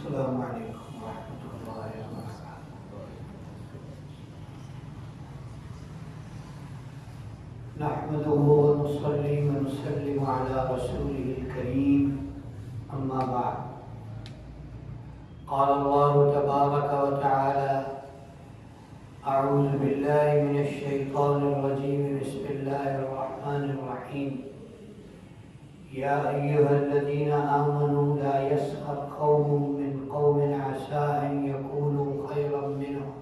السلام علیکم ورحمۃ اللہ وبرکاتہ۔ نحمده ونصلي ونسلم على رسوله الكريم، أما بعد، قال الله تبارك وتعالى: أعوذ بالله من الشيطان الرجيم، بسم الله الرحمن الرحيم، يا أيها الذين آمنوا لا يسخر قوم من قوم عسى أن يكونوا خيرا منهم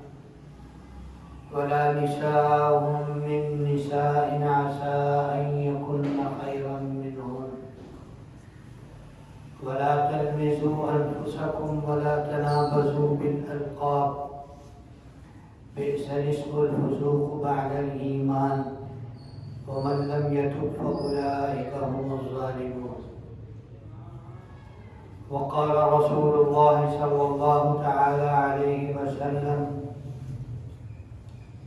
ولا نساء من نساء عسى أن يكن خيرا منهن ولا تلمزوا أنفسكم ولا تنابزوا بالألقاب بئس الاسم الفسوق بعد الإيمان ومن لم يتب فأولئك هم الظالمون۔ وقال رسول الله صلى الله تعالى عليه وسلم: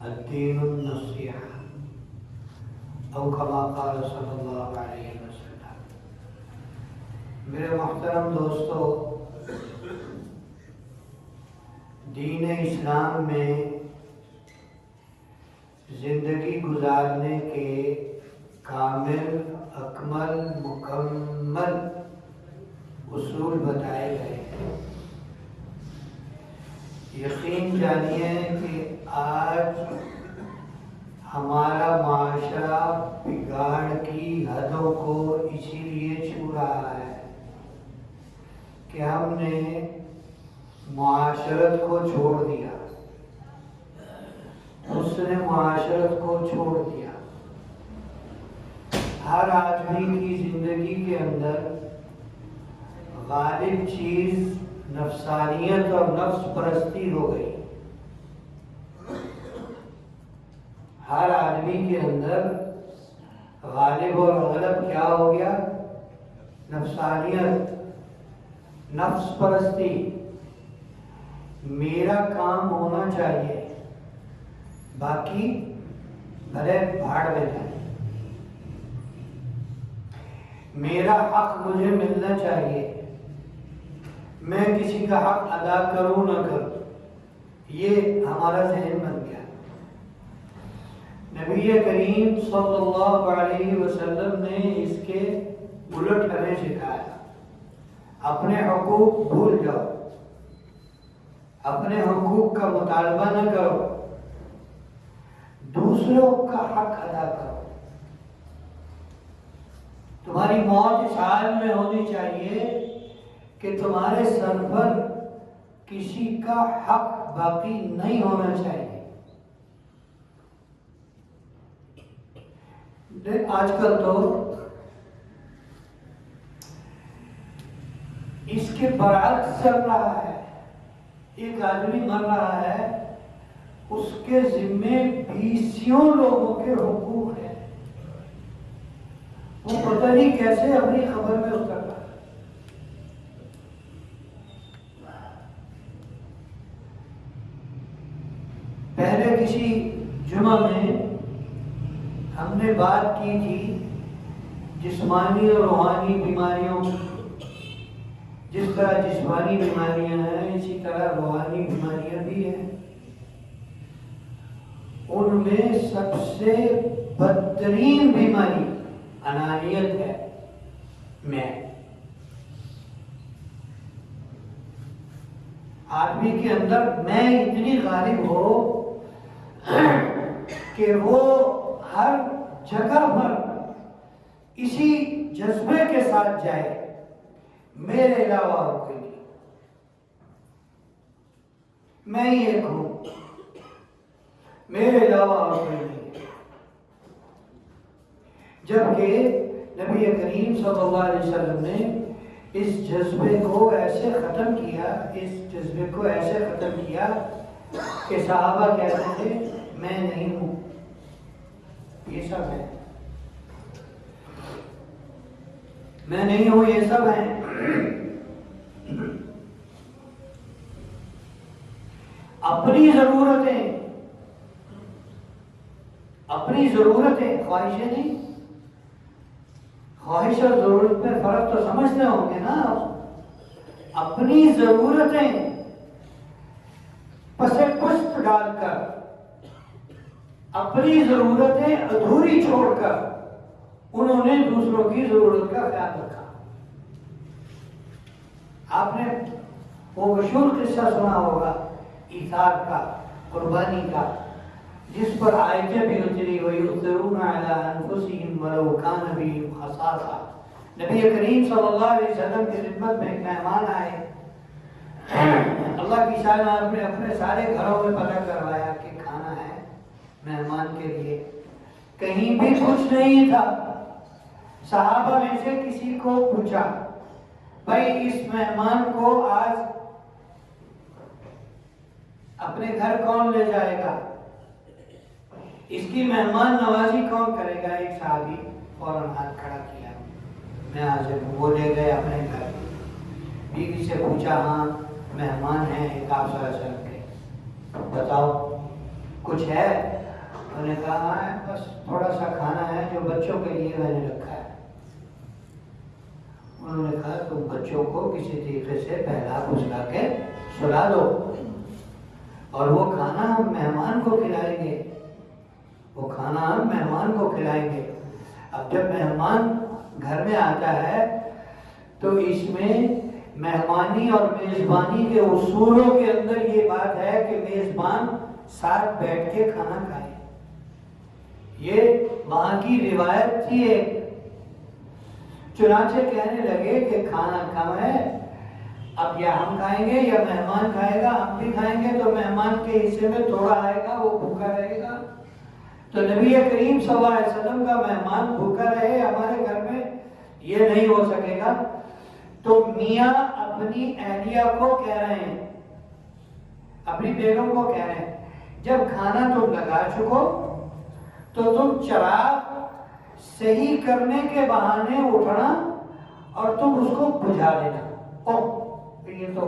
الدين النصيحة، أو كما قال صلی اللہ علیہ وسلم۔ میرے محترم دوستو، دین اسلام میں زندگی گزارنے کے کامل، اکمل، مکمل اصول بتائے گئے ہیں۔ یقین جانیے کہ آج ہمارا معاشرہ بگاڑ کی حدوں کو اسی لیے چھو رہا ہے کہ ہم نے معاشرت کو چھوڑ دیا، اس نے معاشرت کو چھوڑ دیا۔ ہر آدمی کی زندگی کے اندر غالب چیز نفسانیت اور نفس پرستی ہو گئی۔ ہر آدمی کے اندر غالب اور غلب کیا ہو گیا؟ نفسانیت، نفس پرستی۔ میرا کام ہونا چاہیے، باقی بھلے بھاڑ میں جائے۔ میرا حق مجھے ملنا چاہیے، میں کسی کا حق ادا کروں نہ کروں، یہ ہمارا ذہن بن گیا۔ نبی کریم صلی اللہ علیہ وسلم نے اس کے الٹ ہمیں سکھایا: اپنے حقوق بھول جاؤ، اپنے حقوق کا مطالبہ نہ کرو، دوسروں کا حق ادا کرو۔ تمہاری موت اس حال میں ہونی چاہیے کہ تمہارے سر پر کسی کا حق باقی نہیں ہونا چاہیے۔ آج کل تو اس کے برعکس چل رہا ہے۔ ایک آدمی مر رہا ہے، اس کے ذمے 20 لوگوں کے حقوق ہیں، وہ پتہ نہیں کیسے اپنی خبر میں اتر رہا ہے۔ پہلے کسی جمعہ میں ہم نے بات کی تھی جسمانی اور روحانی بیماریوں کی۔ جس طرح جسمانی بیماریاں ہیں، اسی طرح روحانی بیماریاں بھی ہیں۔ ان میں سب سے بدترین بیماری انانیت ہے، میں۔ آدمی کے اندر میں اتنی غالب ہو کہ وہ ہر جگہ پر اسی جذبے کے ساتھ جائے: میرے علاوہ اور کوئی نہیں، میں ہی ایک ہوں، میرے علاوہ اور کوئی نہیں۔ جبکہ نبی کریم صلی اللہ علیہ وسلم نے اس جذبے کو ایسے ختم کیا کہ صحابہ کہتے تھے: میں نہیں ہوں، یہ سب ہے، میں نہیں ہوں، یہ سب ہیں۔ اپنی ضرورتیں، خواہشیں نہیں۔ خواہش اور ضرورت میں فرق تو سمجھتے ہوں گے نا۔ اپنی ضرورتیں پس پشت ڈال کر، اپنی ضرورتیں ادھوری چھوڑ کر انہوں نے دوسروں کی ضرورت کا خیال رکھا۔ آپ نے وہ مشہور قصہ سنا ہوگا ایثار کا، قربانی کا، جس پر آیتیں بھی اتری ہوئی، یؤثرون علی انفسہم ولو کان بہم خصاصہ۔ نبی کریم صلی اللہ علیہ وسلم کی خدمت میں ایک مہمان آئے، اللہ کی شان آپ نے اپنے سارے گھروں میں پتہ کروایا کہ کھانا ہے مہمان کے لیے، کہیں بھی کچھ نہیں تھا۔ صحابہ میں سے کسی کو پوچھا، بھائی اس مہمان کو آج اپنے گھر کون لے جائے گا، اس کی مہمان نوازی کون کرے گا؟ ایک صحابی فوراً ہاتھ کھڑا کیا، میں حاضر ہوں۔ وہ لے گئے اپنے گھر، بیوی سے پوچھا، ہاں مہمان ہیں ایک آپ صلی اللہ علیہ وسلم کے، بتاؤ کچھ ہے؟ انہوں نے کہا ہاں بس تھوڑا سا کھانا ہے جو بچوں کے لیے میں نے رکھا ہے۔ انہوں نے کہا تم بچوں کو کسی طریقے سے پہلا پھسلا کے سلا دو اور وہ کھانا ہم مہمان کو کھلائیں گے، وہ کھانا ہم مہمان کو کھلائیں گے۔ اب جب مہمان گھر میں آتا ہے تو اس میں مہمانی اور میزبانی کے اصولوں کے اندر یہ بات ہے کہ میزبان ساتھ بیٹھ کے کھانا کھائے، یہ وہاں کی روایت تھی ایک۔ چنانچہ کہنے لگے کہ کھانا کم ہے، اب یا ہم کھائیں گے یا مہمان کھائے گا، ہم بھی کھائیں گے تو مہمان کے حصے میں تھوڑا آئے گا، وہ بھوکا رہے گا۔ تو نبی کریم صلی اللہ علیہ وسلم کا مہمان بھوکا رہے ہمارے گھر میں، یہ نہیں ہو سکے گا۔ تو میاں اپنی اہلیہ کو کہہ رہے ہیں، اپنی بیگم کو کہہ رہے ہیں، جب کھانا تم لگا چکو تو تم چراغ صحیح کرنے کے بہانے اٹھنا اور تم اس کو بجھا دینا۔ اوہ یہ تو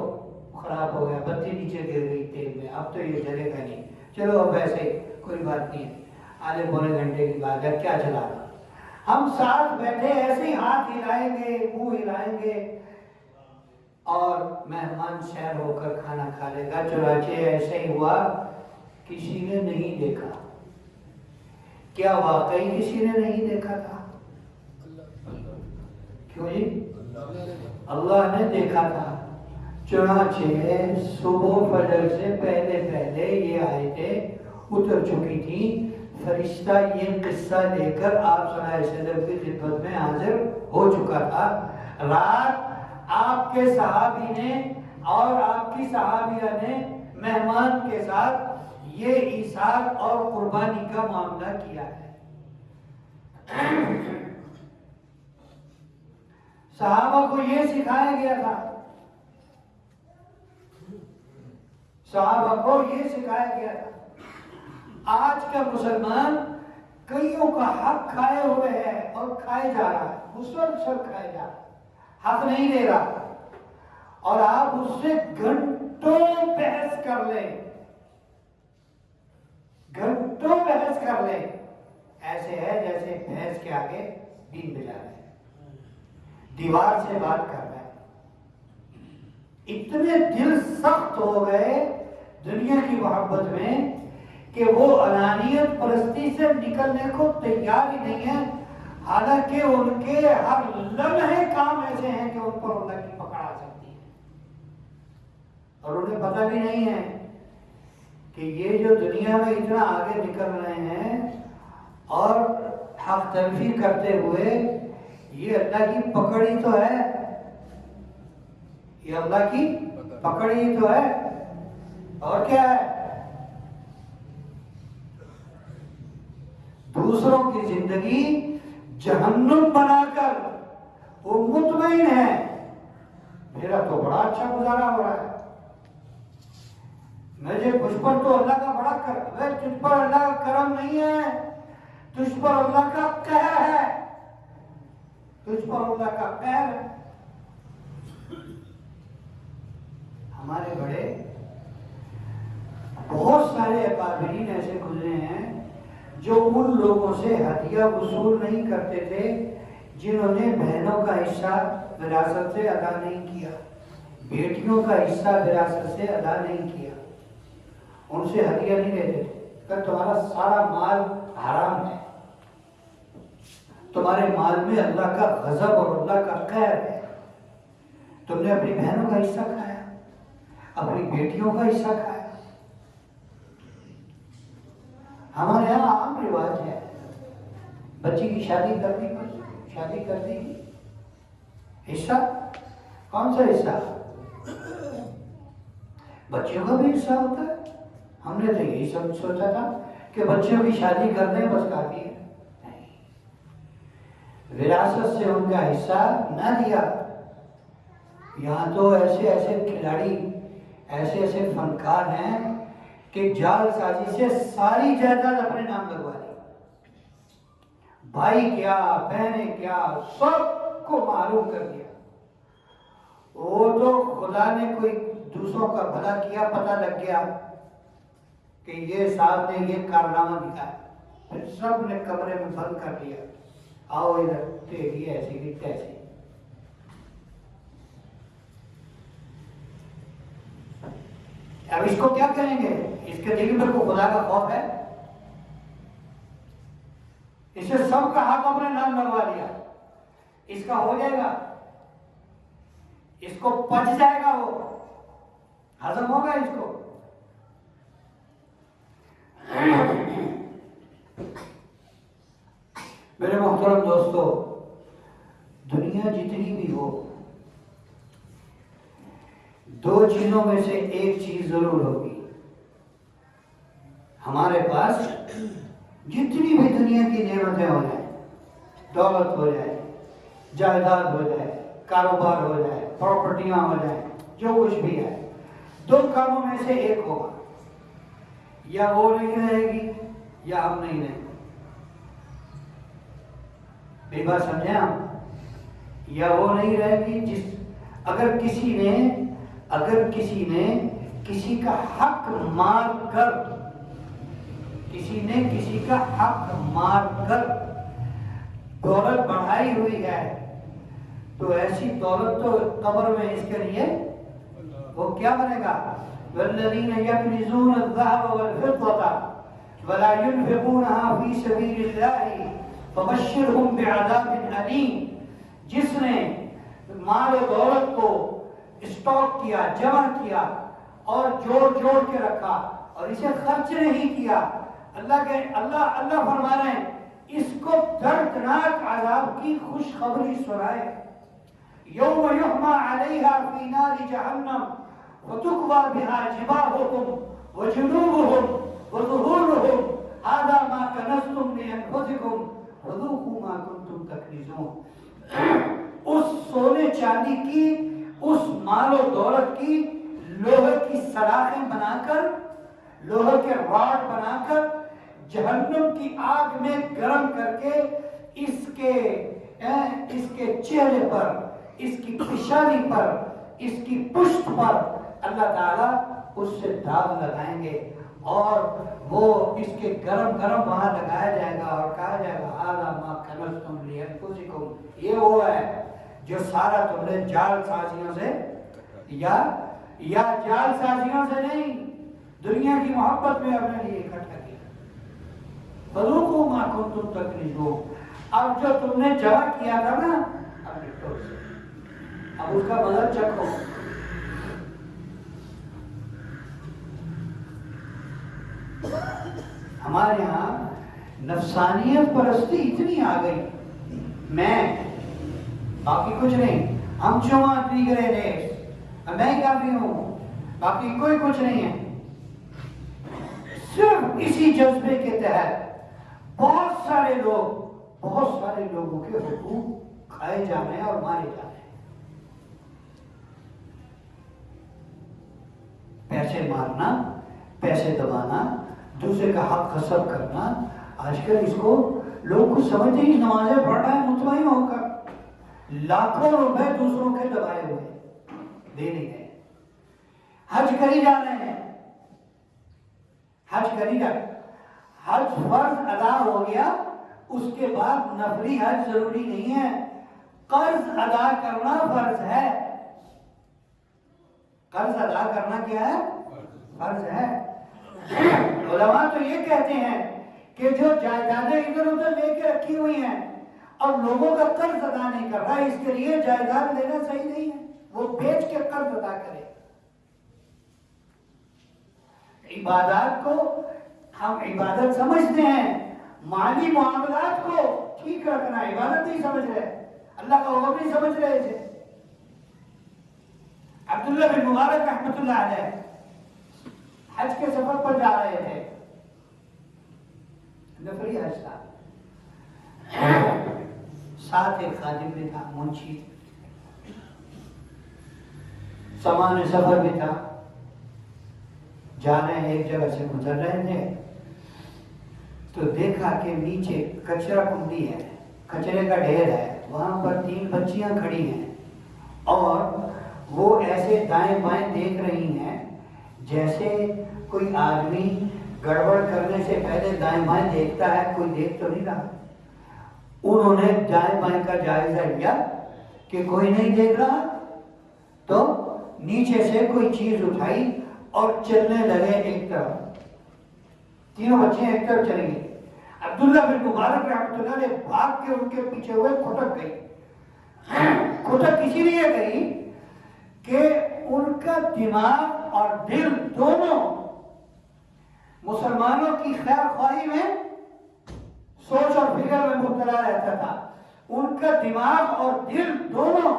خراب ہو گیا، بتی نیچے گر گئی تیل میں، اب تو یہ جلے گا نہیں، چلو اب ایسے ہی کوئی بات نہیں ہے، آدھے پونے گھنٹے کی بات ہے، کیا چلا رہا۔ ہم ساتھ بیٹھے ایسے ہی ہاتھ ہلائیں گے، منہ ہلائیں گے اور مہمان سیر ہو کر کھانا کھا لے گا۔ چنانچہ ایسے ہی ہوا، کسی نے نہیں دیکھا۔ کیا واقعی کسی نے نہیں دیکھا تھا؟ کیوں جی؟ اللہ نے دیکھا تھا۔ چنانچہ صبح فجر سے پہلے پہلے یہ آیتیں اتر چکی تھی، فرشتہ یہ قصہ لے کر آپ صلی اللہ علیہ وسلم کی خدمت میں حاضر ہو چکا تھا۔ رات آپ کے صحابی نے اور آپ کی صحابیہ نے مہمان کے ساتھ یہ ایثار اور قربانی کا معاملہ کیا ہے۔ صحابہ کو یہ سکھایا گیا تھا، صحابہ کو یہ سکھایا گیا تھا۔ آج کا مسلمان کئیوں کا حق کھائے ہوئے ہے اور کھائے جا رہا ہے، مسلسل کھائے جا رہا ہے، حق نہیں دے رہا، اور آپ اس سے گھنٹوں بحث کر لیں، گھنٹوں بحث کر لیں، ایسے ہے جیسے بھینس کے آگے بین بجا رہے ہیں، دیوار سے بات کر رہے ہیں۔ اتنے دل سخت ہو گئے دنیا کی محبت میں کہ وہ انانیت پرستی سے نکلنے کو تیار ہی نہیں ہے، حالانکہ ان کے ہر لمحے کام ایسے ہیں کہ ان پر اللہ کی پکڑ آ سکتی ہے، اور انہیں پتہ بھی نہیں ہے کہ یہ جو دنیا میں اتنا آگے نکل رہے ہیں اور حق تلفی کرتے ہوئے، یہ اللہ کی پکڑ ہی تو ہے، یہ اللہ کی پکڑ ہی تو ہے، اور کیا ہے؟ دوسروں کی زندگی جہنم بنا کر وہ مطمئن ہے میرا تو بڑا اچھا گزارا ہو رہا ہے، مجھے مجھ پر تو اللہ کا بڑا کرم ہے، تجھ پر اللہ کا کرم نہیں ہے، تجھ پر اللہ کا قہر ہے، تجھ پر اللہ کا قہر ہے۔ ہمارے بڑے بہت سارے اکابرین ایسے گزرے ہیں جو ان لوگوں سے ہدیہ وصول نہیں کرتے تھے جنہوں نے بہنوں کا حصہ وراثت سے ادا نہیں کیا۔ بیٹیوں کا حصہ وراثت سے ادا نہیں کیا، ان سے ہدیہ نہیں لیتے تھے کہ تمہارا سارا مال حرام ہے، تمہارے مال میں اللہ کا غضب اور اللہ کا قہر ہے، تم نے اپنی بہنوں کا حصہ کھایا، اپنی بیٹیوں کا حصہ کھایا۔ ہمارے یہاں عام رواج ہے، بچی کی شادی کر دی، شادی کر دی، حصہ کون سا حصہ؟ بچیوں کا بھی حصہ ہوتا ہے۔ ہم نے تو یہی سب سوچا تھا کہ بچیوں کی شادی کر دیں بس کافی ہے، نہیں، وراثت سے ان کا حصہ نہ دیا۔ یہاں تو ایسے ایسے کھلاڑی، ایسے ایسے فنکار ہیں کہ جال سازی سے ساری جائیداد اپنے نام لگوا دی، بھائی کیا بہنیں کیا سب کو معلوم کر دیا۔ وہ تو خدا نے کوئی دوسروں کا بھلا کیا، پتہ لگ گیا کہ یہ صاحب نے یہ کارنامہ دکھایا، پھر سب نے کمرے میں بند کر دیا، آؤ ادھر، تیری ایسی کی تیسی۔ اب اس کو کیا کہیں گے؟ اس کے دل میں کو خدا کا خوف ہے؟ اسے سب کا حق اپنے نام لگوا دیا، اس کا ہو جائے گا، اس کو پچ جائے گا، وہ ہضم ہوگا اس کو؟ میرے محترم دوستو، دنیا جتنی بھی ہو، دو چیزوں میں سے ایک چیز ضرور ہوگی۔ ہمارے پاس جتنی بھی دنیا کی نعمتیں ہو جائیں، دولت ہو جائے، جائیداد ہو جائے، کاروبار ہو جائے، پراپرٹیاں ہو جائیں، جو کچھ بھی ہے، دو کاموں میں سے ایک ہوگا، یا وہ نہیں رہے گی یا ہم نہیں رہیں گے۔ میری بات سمجھیں آپ؟ یا وہ نہیں رہے گی اگر کسی نے کسی کا حق مار کر، کسی نے کسی کا حق مار کر دولت بڑھائی ہوئی ہے، تو ایسی دولت تو قبر میں اس کے لیے وہ کیا بنے گا؟ والذین یکنزون الذهب والفضة ولا ينفقونها في سبيل الله فبشرهم بعذاب أليم۔ جس نے مال و دولت کو اسٹاک کیا، جمع کیا اور جوڑ جوڑ کے رکھا اور اسے خرچ نہیں کیا، اللہ فرما رہے ہیں اس کو دردناک عذاب کی خوشخبری سنائے۔ یوم یحمى علیہا فی نار جہنم وتکوی بہا جباہہم وجنوبہم وظہورہم ھذا ما کنزتم لانفسکم فذوقوا ما کنتم تکنزون۔ اس سونے چاندی کی، اس مال و دولت کی لوہے کی سلاخیں بنا کر، لوہے کے راڈ بنا کر جہنم کی آگ میں گرم کر کے اس کے چہرے پر، اس کی پیشانی پر، اس کی پشت پر اللہ تعالیٰ اس سے داغ لگائیں گے، اور وہ اس کے گرم گرم وہاں لگایا جائے گا اور کہا جائے گا ھذا ما کنزتم لانفسکم، یہ وہ ہے جو سارا تم نے جال سازیوں سے یا جال سازیوں سے نہیں، دنیا کی محبت میں اپنے لیے اکٹھا کیا۔ فذوقوا ما کنتم تکنزون، اب جو تم نے جمع کیا تھا نا، اب نکلو اسے، اب اس کا مزہ چکھو۔ ہمارے ہاں نفسانیت پرستی اتنی آ گئی، میں باقی کچھ نہیں، ہم جماعت دیگرے دیش، میں کافی ہوں، باقی کوئی کچھ نہیں ہے۔ صرف اسی جذبے کے تحت بہت سارے لوگوں کے حقوق کھائے جانے ہیں اور مارے جانے ہیں۔ پیسے مارنا، پیسے دبانا، دوسرے کا حق غصب کرنا، آج کل اس کو لوگ کچھ سمجھتے ہی نمازیں پڑھ رہا ہے مطمئن ہو کر، لاکھوں روپے دوسروں کے دبائے ہوئے دے نہیں گئے، حج کری جا رہے ہیں، حج فرض ادا ہو گیا، اس کے بعد نفلی حج ضروری نہیں ہے، قرض ادا کرنا فرض ہے۔ قرض ادا کرنا کیا ہے؟ فرض ہے۔ علماء تو یہ کہتے ہیں کہ جو جائیدادیں ادھر ادھر لے کے رکھی ہوئی ہیں اور لوگوں کا قرض ادا نہیں کر رہا، اس کے لیے جائیداد لینا صحیح نہیں ہے، وہ بیچ کے قرض ادا کرے۔ عبادات کو ہم عبادت سمجھتے ہیں، مالی معاملات کو ٹھیک رکھنا عبادت نہیں سمجھ رہے، اللہ کا حکم نہیں سمجھ رہے تھے۔ عبداللہ بن مبارک رحمۃ اللہ علیہ حج کے سفر پر جا رہے تھے، نفری حج تھا، ساتھ ایک خادم بھی تھا، منشی، سامان سفر بھی تھا، جا رہے ہیں، ایک جگہ سے گزر رہے تھے تو دیکھا کہ نیچے کچرا کنڈی ہے، کچرے کا ڈھیر ہے، وہاں پر 3 بچیاں کھڑی ہیں اور وہ ایسے دائیں بائیں دیکھ رہی ہیں جیسے کوئی آدمی گڑبڑ کرنے سے پہلے دائیں بائیں دیکھتا ہے، کوئی دیکھ تو نہیں رہا۔ انہوں نے دائیں بائیں کا جائزہ لیا کہ کوئی نہیں دیکھ رہا، تو نیچے سے کوئی چیز اٹھائی اور چلنے لگے ایک طرف، تینوں بچے ایک طرف چلیں گے۔ عبداللہ بن مبارک رحمۃ اللہ نے بھاگ کے ان کے پیچھے ہوئے، کھٹک گئی۔ کھٹک اسی لیے گئی کہ ان کا دماغ اور دل دونوں مسلمانوں کی خیر خواہی میں سوچ اور فکر میں مبتلا رہتا تھا، ان کا دماغ اور دل دونوں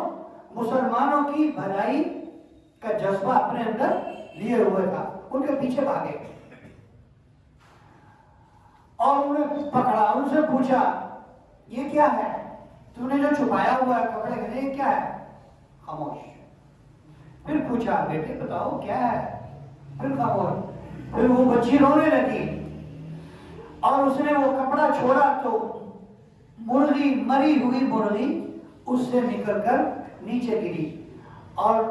مسلمانوں کی بھلائی کا جذبہ اپنے اندر لیے ہوئے تھا، ان کے پیچھے بھاگے اور انہیں پکڑا، ان سے پوچھا یہ کیا ہے، تو نے جو چھپایا ہوا ہے کپڑے کے، یہ کیا ہے؟ خاموش۔ پھر پوچھا بیٹے بتاؤ کیا ہے، پھر خاموش۔ پھر وہ بچی رونے لگی اور اس نے وہ کپڑا چھوڑا تو مرغی، مری ہوئی مرغی اس سے نکل کر نیچے گری، اور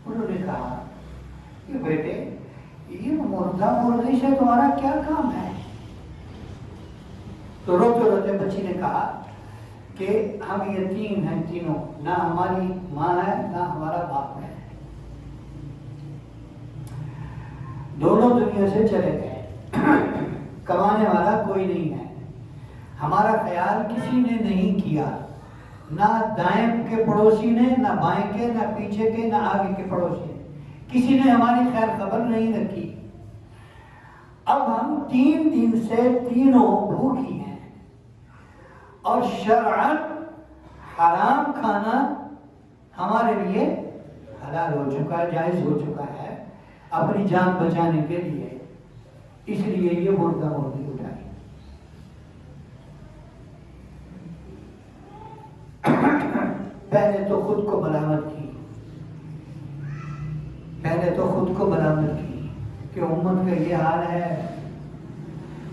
انہوں نے کہا کہ بیٹے یہ مردہ مرغی سے تمہارا کیا کام ہے؟ تو روتے روتے بچی نے کہا کہ ہم یتیم ہیں تینوں، نہ ہماری ماں ہے نہ ہمارا باپ ہے، دونوں دنیا سے چلے گئے، کمانے والا کوئی نہیں ہے، ہمارا خیال کسی نے نہیں کیا، نہ دائیں کے پڑوسی نے، نہ بائیں کے، نہ پیچھے کے، نہ آگے کے پڑوسی نے، کسی نے ہماری خیر خبر نہیں رکھی۔ اب ہم 3 دن سے تینوں بھوکی ہیں اور شرعاً حرام کھانا ہمارے لیے حلال ہو چکا ہے، جائز ہو چکا ہے اپنی جان بچانے کے لیے، اس لیے یہ مردہ مرغی اٹھائی۔ پہلے تو خود کو ملامت کی، پہلے تو خود کو ملامت کی کہ امت کا یہ حال ہے،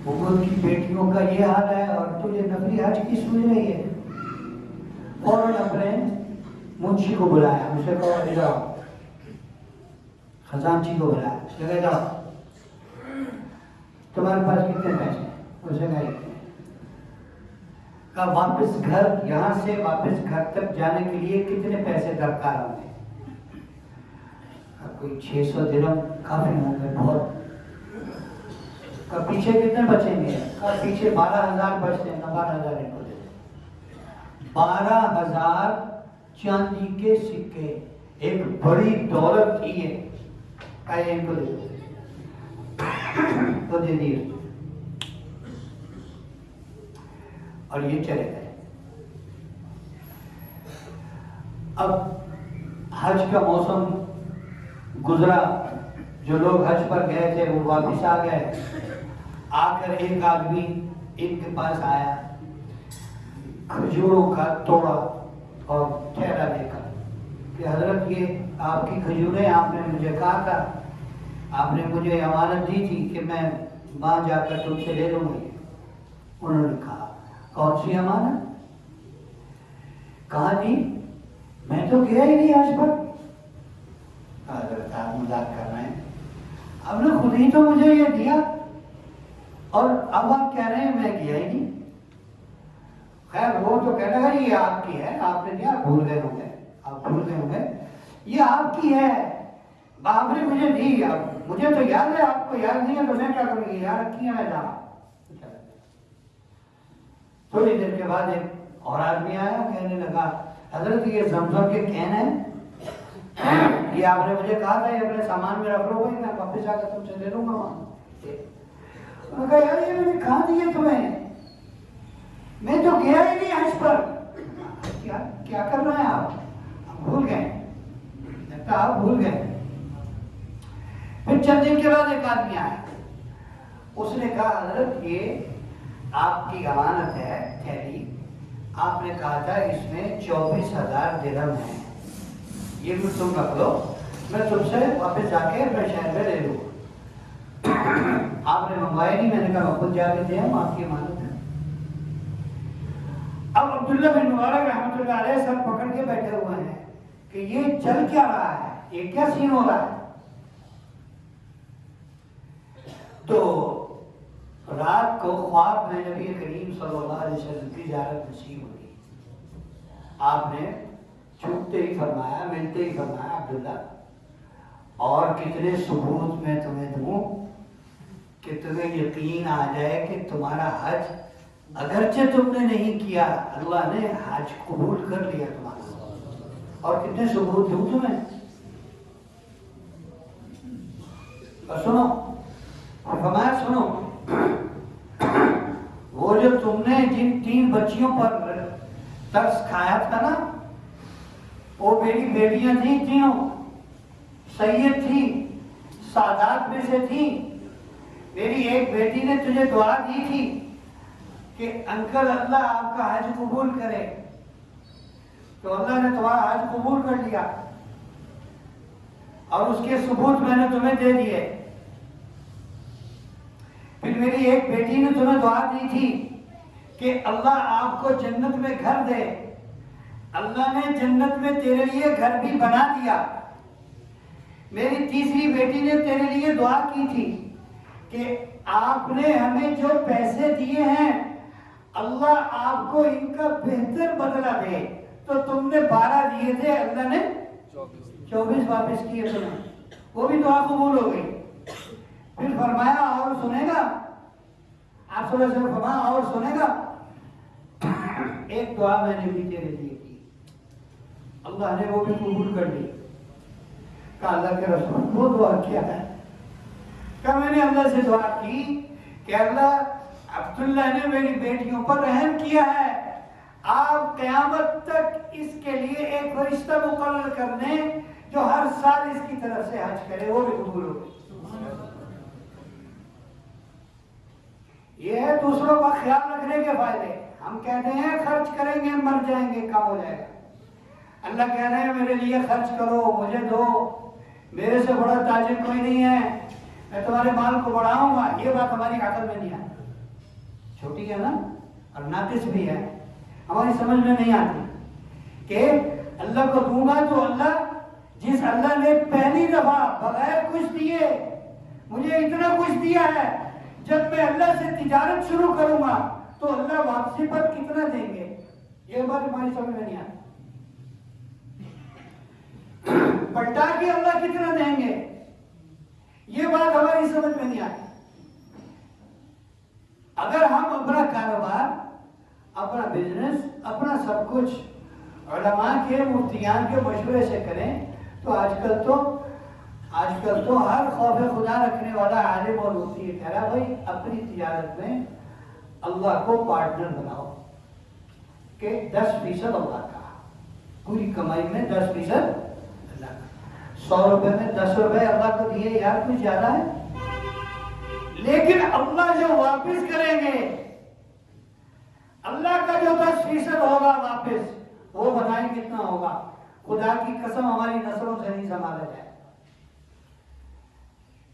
امت کی بیٹیوں کا یہ حال ہے، اور تجھے نفلی حج کی سوچ رہی ہے۔ فوراً اپنے منشی کو بلایا، اسے کہا ادھر آؤ، خزانچی کو بلایا، اسے کہا تمہارے پاس کتنے پیسے ہیں؟ اسے کہا واپس گھر، یہاں سے واپس گھر تک جانے کے لیے کتنے پیسے درکار ہوں گے؟ کوئی 600 درہم کافی ہوں گے، بہت۔ پیچھے کتنے بچیں گے؟ پیچھے 12,000 بچتے ہیں، 12,000 ان کو دے دیں۔ 12,000 چاندی کے سکے، ایک بڑی دولت تھی یہ، کہا ان کو دے دو، تو دے دیے اور یہ چلے گئے۔ اب حج کا موسم گزرا، جو لوگ حج پر گئے تھے وہ واپس آ گئے، آ کر ایک آدمی ان کے پاس آیا، کھجوروں کا توڑا اور ٹھہرا لے کر کہ حضرت یہ آپ کی کھجوریں، آپ نے مجھے کہا تھا، آپ نے مجھے امانت دی تھی کہ میں وہاں جا کر تم سے لے لوں گی۔ انہوں نے کہا کون سی امانت؟ کہا نہیں میں تو گیا ہی نہیں آج پر۔ حضرت آپ مذاق کر رہے ہیں، آپ نے خود ہی تو مجھے یہ دیا اور اب آپ کہہ رہے ہیں میں گیا ہی نہیں۔ خیر وہ تو کہنے لگا یہ آپ کی ہے، آپ نے دیا، بھول گئے ہوں گے، آپ بھول گئے ہوں گے، یہ آپ کی ہے، آپ نے مجھے دی، اب مجھے تو یاد ہے، آپ کو یاد نہیں ہے تو میں کیا کروں گی، یاد رکھی ہے میں جاؤں۔ تھوڑی دیر کے بعد ایک اور آدمی آیا، کہنے لگا حضرت یہ زمزم کے کین ہے، یہ آپ نے مجھے کہا تھا یہ اپنے سامان میں رکھ لو بھائی، میں واپس آ کر تم سے لے لوں گا وہاں۔ میں کہا یار یہ میں نے کہاں دیے تمہیں، میں تو گیا ہی نہیں حج پر۔ کیا کر رہے ہیں آپ بھول گئے، لگتا آپ بھول گئے۔ پھر چند دن کے بعد ایک آدمی آیا، اس نے کہا حضرت یہ آپ کی امانت ہے تھیلی، آپ نے کہا تھا اس میں 24,000 درہم ہے، یہ بھی تم رکھ لو، میں تم سے واپس جا کے اپنے شہر میں لے لوں۔ آپ نے منگوایا نہیں، میں نے کہا میں خود جا کے دے ہوں، آپ کی امانت ہے۔ اب عبداللہ بن مبارک رحمۃ اللہ علیہ سر پکڑ کے بیٹھے ہوئے ہیں کہ یہ چل کیا رہا ہے، یہ کیا سین ہو رہا ہے۔ تو رات کو خواب میں نبی کریم صلی اللہ علیہ وسلم کی زیارت نصیب ہوئی، آپ نے چھوٹتے ہی فرمایا، ملتے ہی فرمایا عبداللہ اور کتنے ثبوت میں تمہیں دوں کہ تمہیں یقین آ جائے کہ تمہارا حج اگرچہ تم نے نہیں کیا، اللہ نے حج قبول کر لیا تمہارا، اور کتنے ثبوت دوں تمہیں۔ اور سنو، فرمایا سنو، وہ جو تم نے جن 3 بچیوں پر ترس کھایا تھا نا، وہ میری بیٹیاں تھیں تینوں، سید تھی، سادات میں سے تھی۔ میری ایک بیٹی نے تجھے دعا دی تھی کہ انکل اللہ آپ کا حج قبول کرے، تو اللہ نے تمہارا حج قبول کر لیا، اور اس کے ثبوت میں نے تمہیں دے دیے۔ پھر میری ایک بیٹی نے تمہیں دعا دی تھی کہ اللہ آپ کو جنت میں گھر دے، اللہ نے جنت میں تیرے لیے گھر بھی بنا دیا۔ میری تیسری بیٹی نے تیرے لیے دعا کی تھی کہ آپ نے ہمیں جو پیسے دیے ہیں اللہ آپ کو ان کا بہتر بدلہ دے، تو تم نے 12 دیے تھے، اللہ نے 24 واپس کیے تمہیں، وہ بھی دعا قبول ہو گئی۔ پھر فرمایا اور سنے گا، آپ صلی اللہ علیہ وسلم فرمایا اور سنے گا، ایک دعا میں نے بھی تیرے لیے کی، اللہ نے وہ بھی قبول کر لی۔ کہا اللہ کے رسول وہ دعا کیا ہے؟ کہ میں نے اللہ سے دعا کی کہ اللہ عبداللہ نے میری بیٹیوں پر رحم کیا ہے، آپ قیامت تک اس کے لیے ایک فرشتہ مقرر کر دیں جو ہر سال اس کی طرف سے حج کرے، وہ بھی قبول ہو گئی۔ یہ ہے دوسروں کا خیال رکھنے کے فائدے۔ ہم کہتے ہیں خرچ کریں گے مر جائیں گے، کام ہو جائے گا۔ اللہ کہہ رہے ہیں میرے لیے خرچ کرو، مجھے دو، میرے سے بڑا تاجر کوئی نہیں ہے، میں تمہارے مال کو بڑھاؤں گا۔ یہ بات ہماری عقل میں نہیں آتی، چھوٹی ہے نا اور ناقص بھی ہے، ہماری سمجھ میں نہیں آتی کہ اللہ کو دوں گا تو اللہ، جس اللہ نے پہلی دفعہ بغیر کچھ دیے مجھے اتنا کچھ دیا ہے، جب میں اللہ سے تجارت شروع کروں گا تو اللہ واپسی پر کتنا دیں گے، یہ بات ہماری سمجھ میں نہیں آتی۔ پلٹا کے اللہ کتنا دیں گے، یہ بات ہماری سمجھ میں نہیں آتی۔ اگر ہم اپنا کاروبار، اپنا بزنس، اپنا سب کچھ علماء کے، مفتیان کے مشورے سے کریں تو آج کل تو ہر خوف خدا رکھنے والا عالم اور مفتی یہ کہہ رہا بھائی اپنی تجارت میں اللہ کو پارٹنر بناؤ، کہ 10% اللہ کا، پوری کمائی میں 10% اللہ کا۔ 100 روپے میں 10 روپے اللہ کو دیے، یار کچھ زیادہ ہے، لیکن اللہ جو واپس کریں گے، اللہ کا جو 10% ہوگا واپس، وہ بتائیں کتنا ہوگا۔ خدا کی قسم ہماری نسلوں سے نہیں سنبھالا جائے۔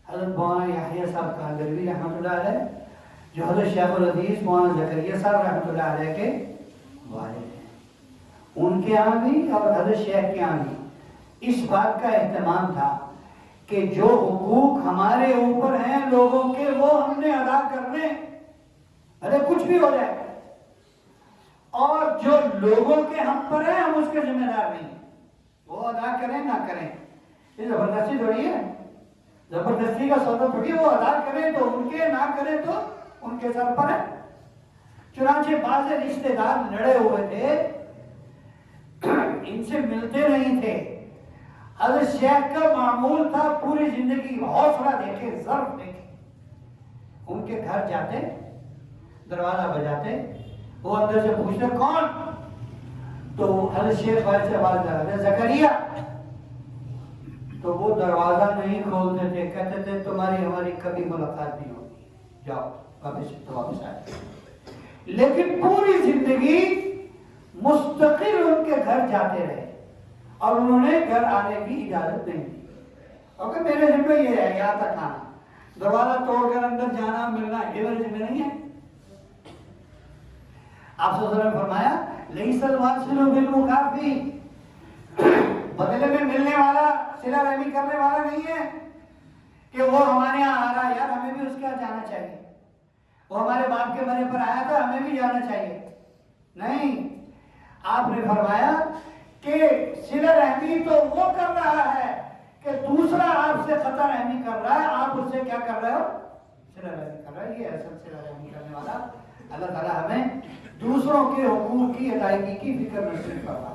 حضرت مولانا یحییٰ صاحب کاندھلوی رحمۃ اللہ علیہ، جو حضرت شیخ الحدیث مولانا زکریا صاحب رحمۃ اللہ علیہ کے والد ہیں، ان کے یہاں بھی اور حضرت شیخ کے یہاں بھی اس بات کا اہتمام تھا کہ جو حقوق ہمارے اوپر ہیں لوگوں کے، وہ ہم نے ادا کرنے، ارے کچھ بھی ہو جائے، اور جو لوگوں کے ہم پر ہیں ہم اس کے ذمہ دار نہیں ہیں۔ وہ ادا کریں نہ کریں، یہ زبردستی تھوڑی ہے، زبردستی کا سودا تھوڑی ہے، وہ ادا کریں تو ان کے، نہ کریں تو ان کے سر پر ہے۔ چنانچہ بعض رشتے دار لڑے ہوئے تھے، ان سے ملتے نہیں تھے۔ حضرت شیخ کا معمول تھا پوری زندگی حوصلہ دیکھے، ضرب دیکھے، ان کے گھر جاتے، دروازہ بجاتے، وہ اندر سے پوچھتے کون؟ تو حضرت شیخ بھائی سے آواز لگاتے زکریا، تو وہ دروازہ نہیں کھولتے تھے، کہتے تھے تمہاری ہماری کبھی ملاقات نہیں ہوگی، جاؤ واپس آئے۔ لیکن پوری زندگی مستقل ان کے گھر جاتے رہے اور انہوں نے گھر آنے کی اجازت نہیں دی، کیونکہ میرے ذمہ یہ ہے یہاں تک آنا، دروازہ توڑ کر اندر جانا ملنا یہ میرے ذمہ نہیں ہے۔ آپ صلی اللہ علیہ وسلم نے فرمایا لیس الواصل بالمکافی، بدلے میں ملنے والا صلہ رحمی کرنے والا نہیں ہے کہ وہ ہمارے یہاں آ رہا ہے، یار ہمیں بھی اس کے یہاں جانا چاہیے، وہ ہمارے باپ کے مرے پر آیا تھا ہمیں بھی جانا چاہیے، نہیں۔ آپ نے فرمایا کہ صلہ رحمی تو وہ کر رہا ہے کہ دوسرا آپ سے قطع رحمی کر رہا ہے، آپ اس سے کیا کر رہے ہو؟ صلہ رحمی کر رہا ہے۔ یہ اصل صلہ رحمی کرنے والا اللہ تعالیٰ ہمیں دوسروں کے حقوق کی ادائیگی کی فکر نصیب فرمائے۔